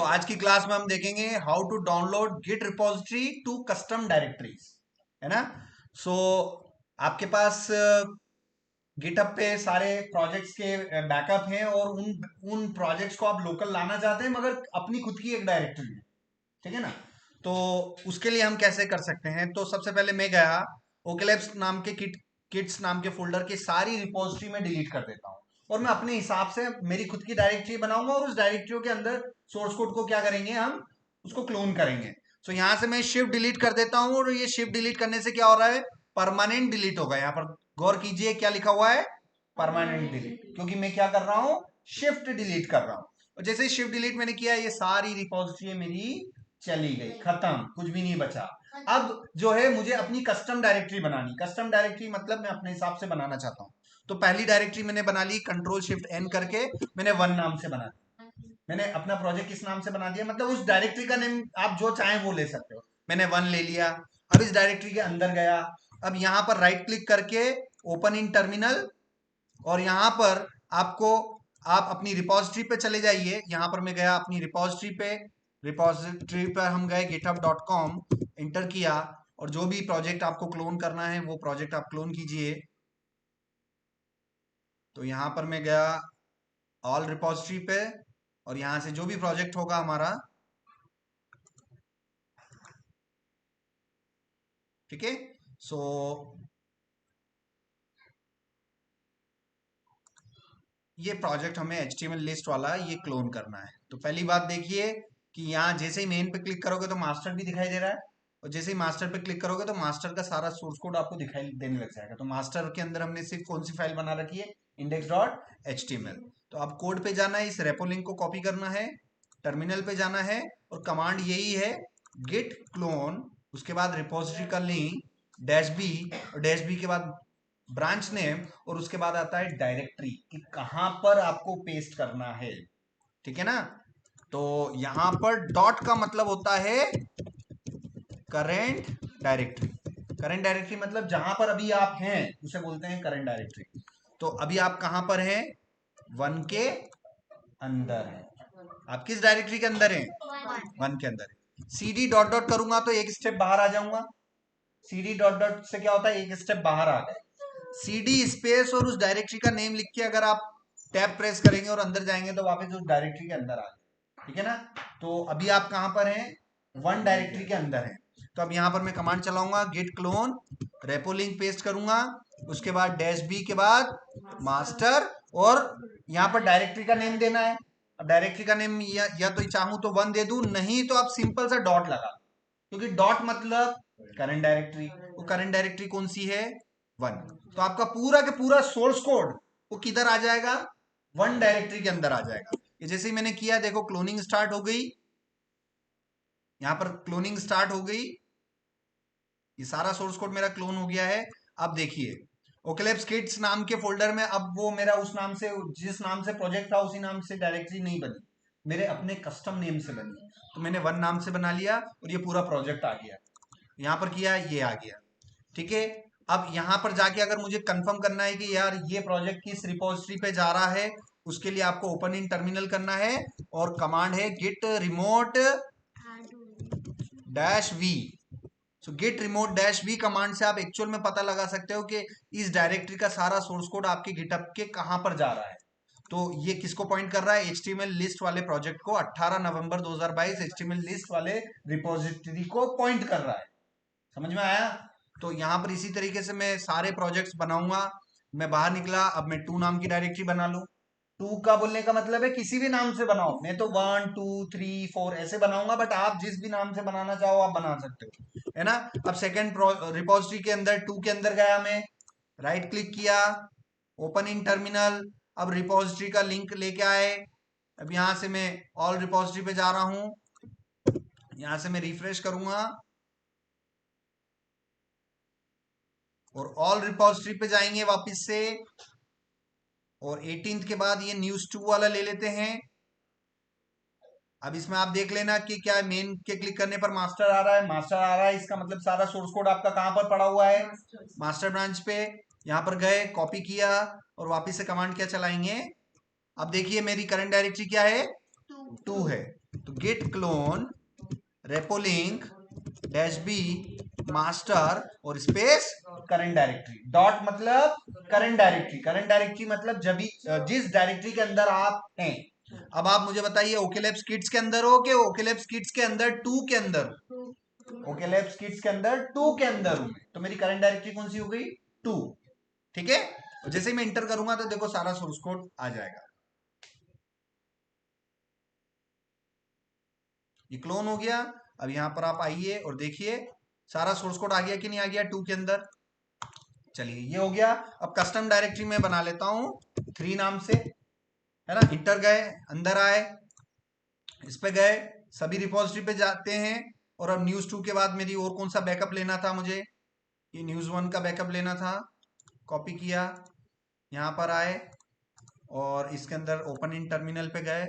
आज की क्लास में हम देखेंगे how to download Git repository to custom directories, है ना। सो आपके पास गिटहब पे सारे प्रोजेक्ट्स के बैकअप हैं और उन प्रोजेक्ट्स को आप लोकल लाना चाहते हैं मगर अपनी खुद की एक डायरेक्टरी में, ठीक है ना। तो उसके लिए हम कैसे कर सकते हैं? तो सबसे पहले मैं गया ओकेलेब्स नाम के किट्स नाम के फोल्डर की सारी रिपोजिटरी में डिलीट कर देता हूँ और मैं अपने हिसाब से मेरी खुद की डायरेक्टरी बनाऊंगा और उस डायरेक्टरी के अंदर सोर्स कोड को क्या करेंगे, हम उसको क्लोन करेंगे। यहां से मैं शिफ्ट डिलीट कर देता हूं और ये शिफ्ट डिलीट करने से क्या हो रहा है, परमानेंट डिलीट होगा। यहाँ पर गौर कीजिए क्या लिखा हुआ है, परमानेंट डिलीट, क्योंकि मैं क्या कर रहा हूं, शिफ्ट डिलीट कर रहा हूं। और जैसे शिफ्ट डिलीट मैंने किया, ये सारी रिपोजिटरी मेरी चली गई, खत्म, कुछ भी नहीं बचा। अब जो है मुझे अपनी कस्टम डायरेक्टरी बनानी। कस्टम डायरेक्टरी मतलब मैं अपने हिसाब से बनाना चाहता हूं। तो पहली डायरेक्टरी मैंने बना ली, कंट्रोल शिफ्ट एन करके मैंने वन नाम से बना दी। मैंने अपना प्रोजेक्ट किस नाम से बना दिया, मतलब उस डायरेक्टरी का नेम आप जो चाहें वो ले सकते हो। मैंने वन ले लिया। अब इस डायरेक्टरी के अंदर गया। अब यहां पर राइट क्लिक करके ओपन इन टर्मिनल, और यहां पर आपको, आप अपनी रिपोजिटरी पे चले जाइए। यहां पर मैं गया अपनी रिपोजिटरी पे, रिपोजिटरी पर हम गए github.com, इंटर किया और जो भी प्रोजेक्ट आपको क्लोन करना है वो प्रोजेक्ट आप क्लोन कीजिए। तो यहां पर मैं गया ऑल रिपोजिटरी पे और यहां से जो भी प्रोजेक्ट होगा हमारा, ठीक है। सो ये प्रोजेक्ट हमें HTML लिस्ट वाला ये क्लोन करना है। तो पहली बात देखिए कि यहाँ जैसे ही मेन पे क्लिक करोगे तो मास्टर भी दिखाई दे रहा है, और जैसे ही मास्टर पे क्लिक करोगे तो मास्टर का सारा सोर्स कोड आपको दिखाई देने लग जाएगा। तो मास्टर के अंदर हमने सिर्फ कौन सी फाइल बना रखी है, index.html। तो अब कोड पे जाना है, इस रेपो लिंक को कॉपी करना है, टर्मिनल पे जाना है और कमांड यही है, गिट क्लोन, उसके बाद रिपोजिटरी का लिंक डैश बी, और डैश बी के बाद ब्रांच नेम, और उसके बाद आता है डायरेक्टरी कि कहां पर आपको पेस्ट करना है, ठीक है ना। तो यहां पर डॉट का मतलब होता है करेंट डायरेक्टरी। करेंट डायरेक्टरी मतलब जहां पर अभी आप हैं उसे बोलते हैं करेंट डायरेक्टरी। तो अभी आप कहां पर हैं, वन के अंदर है। आप किस डायरेक्टरी के अंदर हैं, वन के अंदर है। CD डॉट डॉट करूंगा तो एक स्टेप बाहर आ जाऊंगा। CD डॉट डॉट से क्या होता है, एक स्टेप बाहर आ गए। CD स्पेस और उस डायरेक्टरी का नेम लिख के अगर आप टैब प्रेस करेंगे और अंदर जाएंगे तो वापस उस डायरेक्टरी के अंदर आ गए, ठीक है ना। तो अभी आप कहां पर हैं, वन डायरेक्टरी के अंदर हैं। तो अब यहां पर मैं कमांड चलाऊंगा, Git clone, repo link paste करूंगा, उसके बाद डैश बी के बाद मास्टर, और यहां पर डायरेक्टरी का नेम देना है। अब डायरेक्टरी का नेम या तो चाहूं तो वन दे दूं, नहीं तो आप सिंपल सा डॉट लगा, क्योंकि डॉट मतलब करंट डायरेक्टरी। वो करंट डायरेक्टरी कौन सी है, वन। तो आपका पूरा के पूरा सोर्स कोड वो किधर आ जाएगा, वन डायरेक्टरी के अंदर आ जाएगा। ये जैसे ही मैंने किया, देखो क्लोनिंग स्टार्ट हो गई, यहां पर क्लोनिंग स्टार्ट हो गई, ये सारा सोर्स कोड मेरा क्लोन हो गया है। अब देखिए ओकेलेप्स किड्स नाम के फोल्डर में, अब वो मेरा उस नाम से, जिस नाम से प्रोजेक्ट था उसी नाम से डायरेक्टरी नहीं बनी, मेरे अपने कस्टम नेम से बनी। तो मैंने वन नाम से बना लिया और ये पूरा प्रोजेक्ट आ गया, यहां पर किया ये आ गया, ठीक है। अब यहां पर जाके अगर मुझे कंफर्म करना है कि यार ये प्रोजेक्ट किस रिपोजिटरी पे जा रहा है, उसके लिए आपको ओपन इन टर्मिनल करना है और कमांड है Git remote dash v. Git remote dash v command से आप एक्चुअल में पता लगा सकते हो कि इस डायरेक्टरी का सारा सोर्स कोड आपके गिटहब के कहां पर जा रहा है। तो ये किसको पॉइंट कर रहा है, HTML लिस्ट वाले प्रोजेक्ट को, 18 नवंबर 2022 HTML लिस्ट वाले रिपोजिटरी को पॉइंट कर रहा है। समझ में आया। तो यहां पर इसी तरीके से मैं सारे प्रोजेक्ट्स बनाऊंगा। मैं बाहर निकला, अब मैं टू नाम की डायरेक्टरी बना लूं। टू का बोलने का मतलब है किसी भी नाम से बनाओ, मैं तो 1 2 3 4 ऐसे बनाऊंगा, बट आप जिस भी नाम से बनाना चाहो आप बना सकते हो, है ना। अब सेकंड रिपोजिटरी के अंदर, टू के अंदर गया मैं, राइट क्लिक किया, ओपन इन टर्मिनल, अब रिपोजिटरी का लिंक लेके आए। अब यहां से मैं ऑल रिपोजिटरी पे जा रहा हूं, यहां से मैं रिफ्रेश करूंगा और ऑल रिपोजिटरी पे जाएंगे वापस से, और 18th के बाद ये न्यूज 2 वाला ले लेते हैं। अब इसमें आप देख लेना कि क्या मेन के क्लिक करने पर मास्टर आ रहा है, मास्टर आ रहा है, इसका मतलब सारा सोर्स कोड आपका कहां पर पड़ा हुआ है, मास्टर ब्रांच पे। यहां पर गए, कॉपी किया और वापस से कमांड क्या चलाएंगे। अब देखिए मेरी करंट डायरेक्टरी क्या है, टू है। तो Git clone repo link dash b master और स्पेस करंट डायरेक्टरी। डॉट मतलब करंट डायरेक्टरी, करंट डायरेक्टरी मतलब जब भी जिस डायरेक्टरी के अंदर आप हैं। अब आप मुझे बताइए ओकेलैब्स किड्स के अंदर हो कि ओकेलैब्स किड्स के अंदर 2 के अंदर? ओकेलैब्स किड्स के अंदर 2 के अंदर हूं, तो मेरी करंट डायरेक्टरी कौन सी हो गई? 2। ठीक है, और जैसे ही मैं इंटर करूंगा तो देखो सारा सोर्स कोड आ जाएगा। ये क्लोन हो गया। अब यहां पर आप आइए और देखिए सारा सोर्स कोड आ गया कि नहीं आ गया 2 के अंदर। चलिए ये हो गया। अब कस्टम डायरेक्टरी में बना लेता हूं 3 नाम से, है ना। इंटर गए, अंदर आए, इस पे गए, सभी रिपोजिटरी पे जाते हैं। और अब न्यूज 2 के बाद मेरी और कौन सा बैकअप लेना था मुझे? ये न्यूज 1 का बैकअप लेना था। कॉपी किया, यहां पर आए और इसके अंदर ओपन इन टर्मिनल पे गए,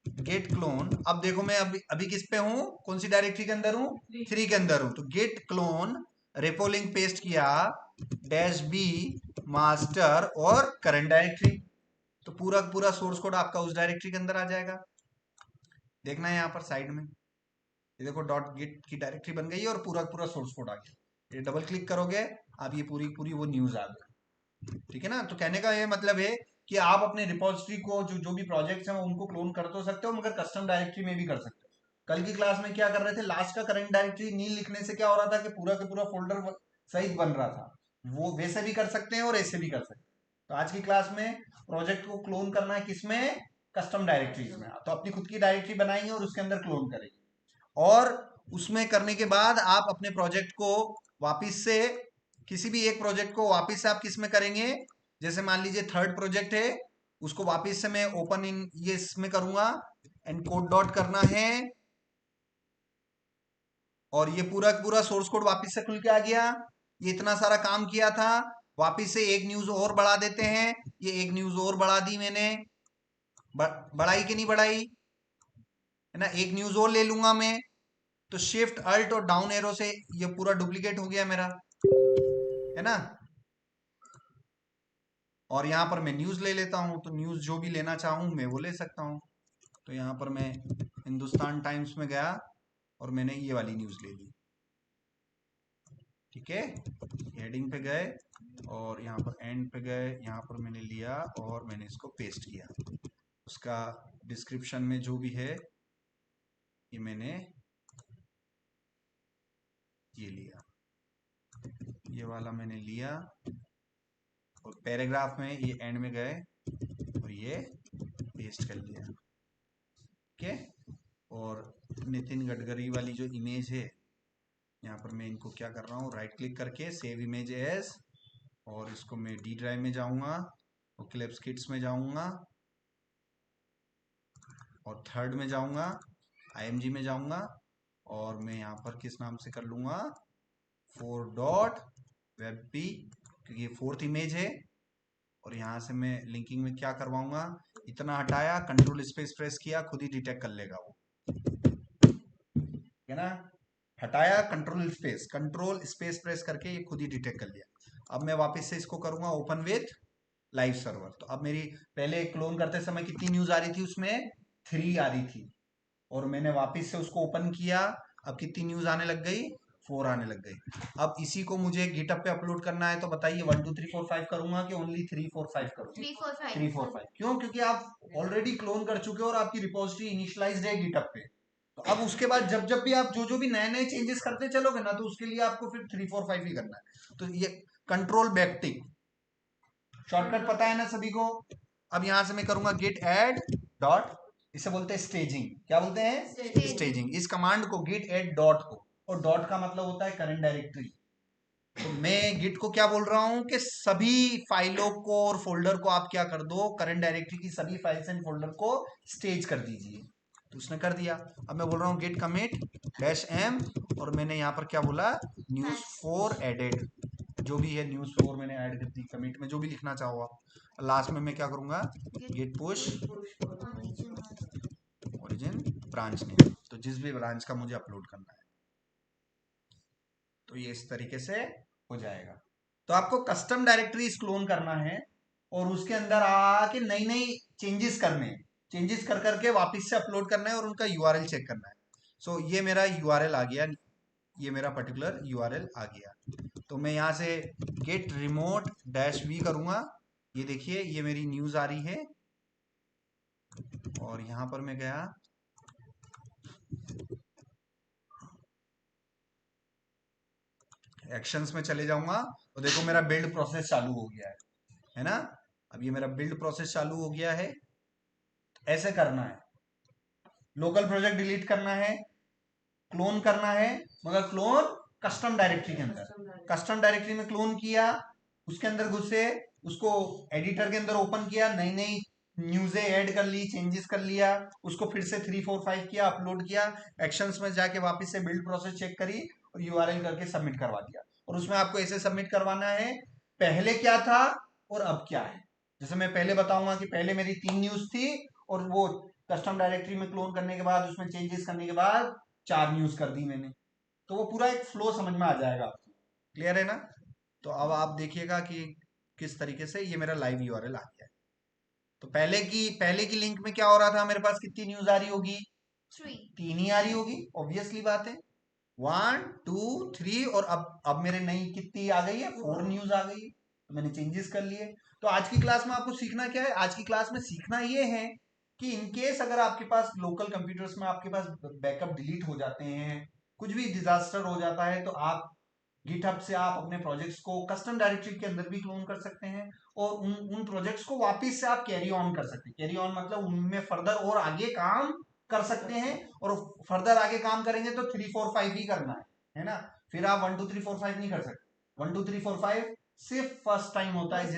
गेट क्लोन। अब देखो मैं अभी किस पे हूं, कौन सी डायरेक्टरी के अंदर हूं? 3 के अंदर हूं। तो Git clone repo link paste किया डैश बी मास्टर और करंट डायरेक्टरी, तो पूरा पूरा सोर्स कोड आपका उस डायरेक्टरी के अंदर आ जाएगा। देखना है यहाँ पर साइड में, ये देखो डॉट गिट की डायरेक्टरी बन गई है और पूरा पूरा सोर्स कोड आ गया। ये डबल क्लिक करोगे आप, ये पूरी पूरी वो न्यूज आ गई। ठीक है ना। तो कहने का ये मतलब है कि आप अपने रिपोजिटरी को जो भी प्रोजेक्ट्स हैं उनको क्लोन कर तो सकते हो, मगर कस्टम डायरेक्टरी में भी कर सकते हो। कल की क्लास में क्या कर रहे थे, लास्ट का करंट डायरेक्टरी नील लिखने से क्या हो रहा था कि पूरा का पूरा फोल्डर सहित बन रहा था। वो वैसे भी कर सकते हैं और ऐसे भी कर सकते हैं। तो आज की क्लास में प्रोजेक्ट को क्लोन करना है किसमें? कस्टम डायरेक्टरीज में। तो अपनी खुद की डायरेक्टरी बनाएंगे और उसके अंदर क्लोन करेंगे, और उसमें करने के बाद आप अपने प्रोजेक्ट को वापस से, किसी भी एक प्रोजेक्ट को वापस से आप किस में करेंगे? जैसे मान लीजिए थर्ड प्रोजेक्ट है, उसको वापस से मैं ओपन इन ये इसमें करूंगा, एनकोड डॉट करना है, और ये पूरा पूरा सोर्स कोड वापस से खुल के आ गया। ये इतना सारा काम किया था, वापस से एक न्यूज और बढ़ा देते हैं। ये एक न्यूज और बढ़ा दी मैंने, बढ़ाई कि नहीं बढ़ाई? है ना। एक न्यूज और ले लूंगा मैं, तो शिफ्ट अल्ट और डाउन एरो से ये पूरा डुप्लीकेट हो गया मेरा, है ना। और यहां पर मैं न्यूज ले लेता हूं, तो न्यूज जो भी लेना चाहूं मैं वो ले सकता हूं। तो यहां पर मैं हिंदुस्तान टाइम्स में गया और मैंने ये वाली न्यूज ले ली। ठीक है, हेडिंग पे गए और यहाँ पर एंड पे गए, यहाँ पर मैंने लिया और मैंने इसको पेस्ट किया। उसका डिस्क्रिप्शन में जो भी है ये मैंने ये लिया, ये वाला मैंने लिया, और पैराग्राफ में ये एंड में गए और ये पेस्ट कर लिया। ठीक है, और नितिन गडकरी वाली जो इमेज है, यहाँ पर मैं इनको क्या कर रहा हूँ, राइट क्लिक करके सेव इमेज एज, और इसको मैं डी ड्राइव में जाऊंगा, ओकेलैब्स किड्स में जाऊंगा, और थर्ड में जाऊंगा, IMG में जाऊंगा, और मैं यहाँ पर किस नाम से कर लूंगा, 4.webp, क्योंकि ये फोर्थ इमेज है। और यहाँ से मैं लिंकिंग में क्या करवाऊंगा, इतना हटाया, कंट्रोल स्पेस प्रेस किया, खुद ही डिटेक्ट कर लेगा वो, है ना। हटाया, कंट्रोल स्पेस प्रेस करके ये खुद ही डिटेक्ट कर लिया। अब मैं वापस से इसको करूंगा ओपन विथ लाइव सर्वर। तो अब मेरी पहले क्लोन करते समय कितनी न्यूज आ रही थी, उसमें 3 आ रही थी, और मैंने वापस से उसको ओपन किया, अब कितनी न्यूज आने लग गई? 4 आने लग गई। अब इसी को मुझे गिटअप पे अपलोड करना है, तो बताइए 1 2 3 4 5 करूंगा कि ओनली 3 4 5 करूंगा? 3 4 5। क्यों? क्योंकि आप ऑलरेडी क्लोन कर चुके हो और आपकी रिपोजिटरी इनिशियलाइज्ड है गिटअप पे। तो अब उसके बाद जब जब भी आप जो भी नए नए चेंजेस करते चलोगे ना, तो उसके लिए आपको फिर 3 4 5 ही करना है। तो ये कंट्रोल बैकटिक शॉर्टकट पता है ना सभी को। अब यहां से मैं करूंगा गेट एड डॉट, इसे बोलते हैं स्टेजिंग। क्या बोलते हैं? स्टेजिंग। इस कमांड को गेट एड डॉट को, और डॉट का मतलब होता है करंट डायरेक्टरी। तो मैं गिट को क्या बोल रहा हूं कि सभी फाइलों को और फोल्डर को आप क्या कर दो, करंट डायरेक्टरी की सभी फाइल्स एंड फोल्डर को स्टेज कर दीजिए। तो उसने कर दिया। अब मैं बोल रहा हूँ गेट कमिट डैश एम, और मैंने यहाँ पर क्या बोला, न्यूज 4 एडेड, जो भी है न्यूज 4 मैंने ऐड कर दी। कमिट में जो भी लिखना चाहो आप, लास्ट में मैं क्या करूंगा, Git push origin branch name, तो जिस भी ब्रांच का मुझे अपलोड करना है, तो ये इस तरीके से हो जाएगा। तो आपको कस्टम डायरेक्टरीज क्लोन करना है और उसके अंदर आके नई नई चेंजेस करने हैं। चेंजेस कर करके वापस से अपलोड करना है और उनका यूआरएल चेक करना है। सो ये मेरा यूआरएल आ गया, ये मेरा पर्टिकुलर यूआरएल आ गया। तो मैं यहाँ से गेट रिमोट डैश वी करूंगा, ये देखिए ये मेरी न्यूज आ रही है, और यहाँ पर मैं गया एक्शंस में चले जाऊंगा, और देखो मेरा बिल्ड प्रोसेस चालू हो गया है ना। अब ये मेरा बिल्ड प्रोसेस चालू हो गया है। ऐसे करना है, लोकल प्रोजेक्ट डिलीट करना है, क्लोन करना है, मगर क्लोन कस्टम डायरेक्टरी के अंदर। कस्टम डायरेक्टरी में क्लोन किया, उसके अंदर घुसे, उसको एडिटर के अंदर ओपन किया, नई नई न्यूज़ें ऐड कर ली, चेंजेस कर लिया, उसको फिर से 3 4 5 किया, अपलोड किया, एक्शंस में जाके वापस से बिल्ड प्रोसेस चेक करी और यूआरएल करके सबमिट करवा दिया। और उसमें आपको ऐसे सबमिट करवाना है, पहले क्या था और अब क्या है। जैसे मैं पहले बताऊंगा कि पहले मेरी 3 न्यूज थी, और वो कस्टम डायरेक्टरी में क्लोन करने के बाद, उसमें चेंजेस करने के बाद 4 न्यूज कर दी मैंने। तो वो पूरा एक फ्लो समझ में आ जाएगा आपको। क्लियर है ना। तो अब आप देखिएगा कि किस तरीके से ये मेरा लाइव यूआरएल आ गया है। तो पहले की लिंक में क्या हो रहा था, मेरे पास कितनी न्यूज आ रही होगी, 3 ही आ रही होगी, ऑब्वियसली बात है। 1 2 3, और अब मेरे नई कितनी आ गई है, 4 न्यूज आ गई है। तो मैंने चेंजेस कर लिए। तो आज की क्लास में आपको सीखना क्या है, आज की क्लास में सीखना ये है कि इनकेस अगर आपके पास लोकल कंप्यूटर्स में आपके पास बैकअप डिलीट हो जाते हैं, कुछ भी डिजास्टर हो जाता है, तो आप गिटहब से आप अपने प्रोजेक्ट्स को कस्टम डायरेक्टरी के अंदर भी क्लोन कर सकते हैं, और उन प्रोजेक्ट्स को वापस से आप कैरी ऑन कर सकते हैं। कैरी ऑन मतलब उनमें फर्दर और आगे काम कर सकते हैं, और फर्दर आगे काम करेंगे तो 3 4 5 ही करना है ना। फिर आप 1 2 3 4 5 नहीं कर सकते। 1 2 3 4 5 सिर्फ फर्स्ट टाइम होता है,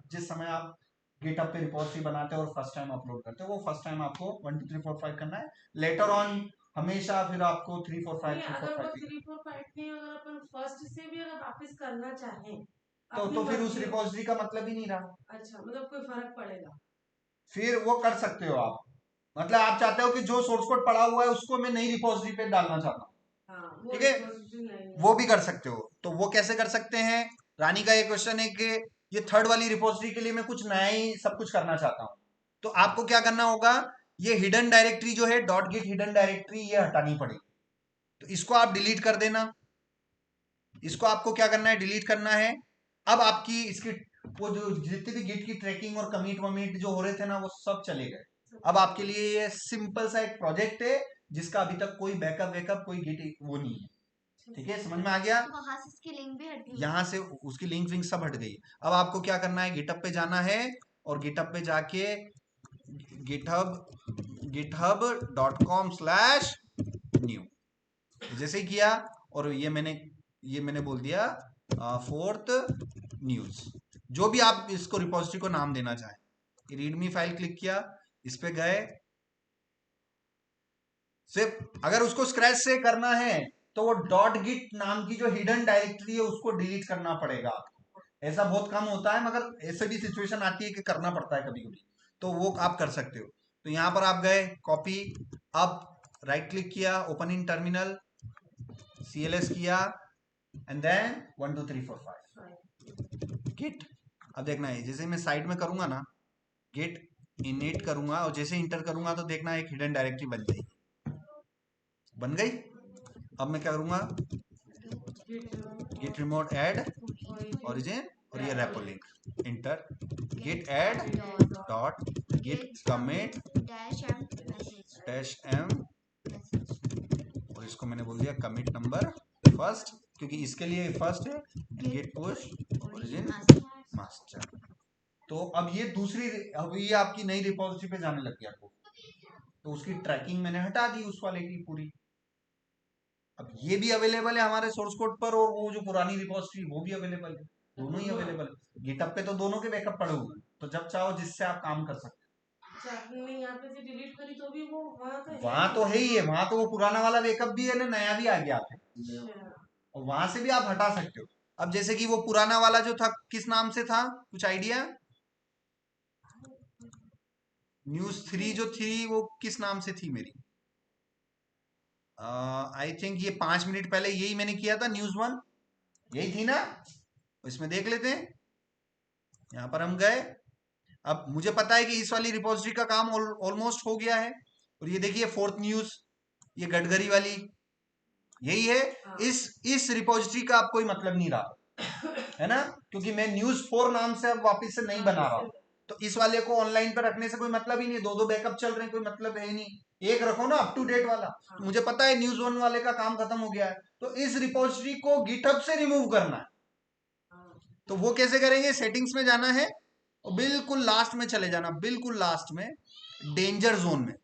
जिस समय आप गिटहब पे रिपोजिटरी बनाते हो और फर्स्ट टाइम अपलोड करते हो, वो फर्स्ट टाइम आपको 1 2 3 4 5 करना है। लेटर ऑन हमेशा फिर आपको 3 4 5 3 4 5 3 4 5 नहीं, अगर अपन फर्स्ट से भी अगर वापस करना चाहें तो फिर उस रिपोजिटरी का मतलब ही नहीं रहा। अच्छा, मतलब कोई फर्क पड़ेगा, फिर वो कर सकते हो आप। मतलब आप चाहते हो कि जो सोर्स कोड पड़ा हुआ है उसको मैं नई रिपोजिटरी पे डालना चाहता हूँ, हाँ, ठीक है, वो भी कर सकते हो। तो वो कैसे कर सकते हैं, रानी का ये क्वेश्चन है कि ये थर्ड वाली रिपोजिटरी के लिए मैं कुछ नया ही सब कुछ करना चाहता हूँ। तो आपको क्या करना होगा, ये हिडन डायरेक्टरी जो है डॉट गिट हिडन डायरेक्टरी, ये हटानी पड़ेगी। तो इसको आप डिलीट कर देना, इसको आपको क्या करना है, डिलीट करना है। अब आपकी इसकी वो जो जितनी भी गिट की ट्रैकिंग और कमिट वमिट जो हो रहे थे ना, वो सब चले गए। अब आपके लिए ये सिंपल सा एक प्रोजेक्ट है जिसका अभी तक कोई बैकअप वैकअप कोई गिट वो नहीं है। ठीक है, समझ में आ गया। वहां से उसकी लिंक भी हट गई, यहाँ से उसकी लिंक विंक सब हट गई। अब आपको क्या करना है, गिटहब पे जाना है, और गिटहब पे जाके github.com/new जैसे ही किया, और ये मैंने बोल दिया फोर्थ न्यूज, जो भी आप इसको रिपोजिटरी को नाम देना चाहें। रीडमी फाइल क्लिक किया, इस पे गए, सिर्फ अगर उसको स्क्रैच से करना है तो वो डॉट गिट नाम की जो हिडन डायरेक्टरी है उसको डिलीट करना पड़ेगा आपको। ऐसा बहुत कम होता है, मगर ऐसे भी सिचुएशन आती है कि करना पड़ता है कभी कभी, तो वो आप कर सकते हो। तो यहां पर आप गए, कॉपी, अब राइट क्लिक किया, ओपन इन टर्मिनल, CLS किया, एंड देन 1 2 3 4 5 गिट। अब देखना है, जैसे मैं साइड में करूंगा ना, गिट इनिट करूंगा, और जैसे इंटर करूंगा तो देखना एक हिडन डायरेक्टरी बन जाएगी, बन गई। अब मैं क्या करूंगा, गिट रिमोट ऐड ओरिजिन, और ये repo link, enter, Git add dot Git commit -m, और इसको मैंने बोल दिया कमिट नंबर फर्स्ट, क्योंकि इसके लिए फर्स्ट है, गिट पुश ओरिजिन मास्टर। तो अब ये दूसरी, अब ये आपकी नई रिपोजिटरी पे जाने लग गया आपको, तो उसकी ट्रैकिंग मैंने हटा दी उस वाले की पूरी। अब ये भी अवेलेबल है हमारे सोर्स कोड पर, और वो जो पुरानी रिपोजिटरी वो भी अवेलेबल है, दोनों ही अवेलेबल है। गिटहब पे तो दोनों के बैकअप पड़े हुए हैं, तो जब चाहो जिससे आप काम कर सकते हो। यहाँ पे से डिलीट करी तो भी वो वहां तो है ही है, वहां तो वो पुराना वाला बैकअप भी है ना, नया भी आ गया आपके, और वहां से भी आप हटा सकते हो। अब जैसे कि वो पुराना वाला जो था किस नाम से था, कुछ आइडिया, न्यूज 3 जो थी वो किस नाम से थी मेरी, आई थिंक ये 5 मिनट पहले यही मैंने किया था, न्यूज 1 यही थी ना। इसमें देख लेते हैं, यहां पर हम गए, अब मुझे पता है कि इस वाली रिपोजिटरी का काम ऑलमोस्ट हो गया है, और ये देखिए फोर्थ न्यूज, ये गडकरी वाली, यही है। हाँ। इस रिपोजिटरी का अब कोई मतलब नहीं रहा है ना, क्योंकि मैं न्यूज 4 नाम से अब वापस से नहीं बना रहा हूं। तो इस वाले को ऑनलाइन पे रखने से कोई मतलब ही नहीं, दो बैकअप चल रहे हैं, कोई मतलब है ही नहीं, एक रखो ना अप टू डेट वाला। हाँ। तो मुझे पता है न्यूज 1 वाले का काम खत्म हो गया है, तो इस रिपोजिटरी को गिटहब से रिमूव करना है। हाँ। तो वो कैसे करेंगे, सेटिंग्स में जाना है और बिल्कुल लास्ट में चले जाना, बिल्कुल लास्ट में डेंजर जोन में,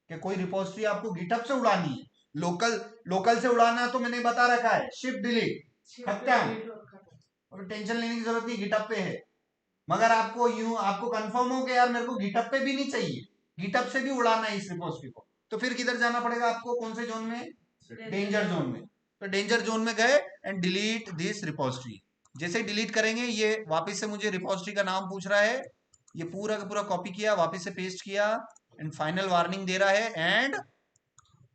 कि कोई रिपोजिटरी आपको गिटहब से उड़ानी है। लोकल से उड़ाना तो मैंने बता रखा है, शिफ्ट डिलीट खत्म, और टेंशन लेने की जरूरत नहीं, गिटहब पे है। मगर आपको कंफर्म हो कि यार मेरे को गिटहब पे भी नहीं चाहिए, गिटहब से भी उड़ाना है इस रिपोजिटरी को, तो फिर किधर जाना पड़ेगा आपको, कौन से जोन में, डेंजर जोन में। तो डेंजर जोन में गए एंड डिलीट दिस रिपोजिटरी। जैसे डिलीट करेंगे, ये वापस से मुझे रिपोजिटरी का नाम पूछ रहा है, ये पूरा का पूरा कॉपी किया, वापस से पेस्ट किया, एंड फाइनल वार्निंग दे रहा है। एंड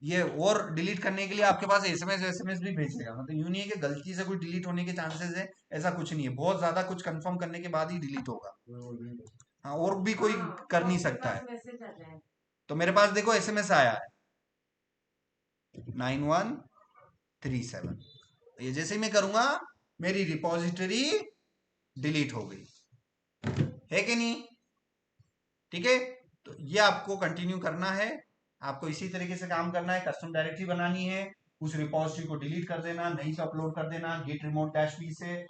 ये और डिलीट करने के लिए आपके पास एसएमएस भी भेजेगा, मतलब यूं नहीं है कि गलती से कोई डिलीट होने के चांसेस है, ऐसा कुछ नहीं है, बहुत ज्यादा कुछ कंफर्म करने के बाद ही डिलीट होगा। हाँ, और भी कोई कर नहीं सकता है। मैसेज आ जाए। तो मेरे पास देखो एसएमएस आया है 9137, ये जैसे ही मैं करूंगा मेरी रिपोजिटरी डिलीट हो गई, है कि नहीं? ठीक है, तो ये आपको कंटिन्यू करना है, आपको इसी तरीके से काम करना है, कस्टम डायरेक्टरी बनानी है, उस रिपोजिटरी को डिलीट कर देना, नई से अपलोड कर देना git remote -v से।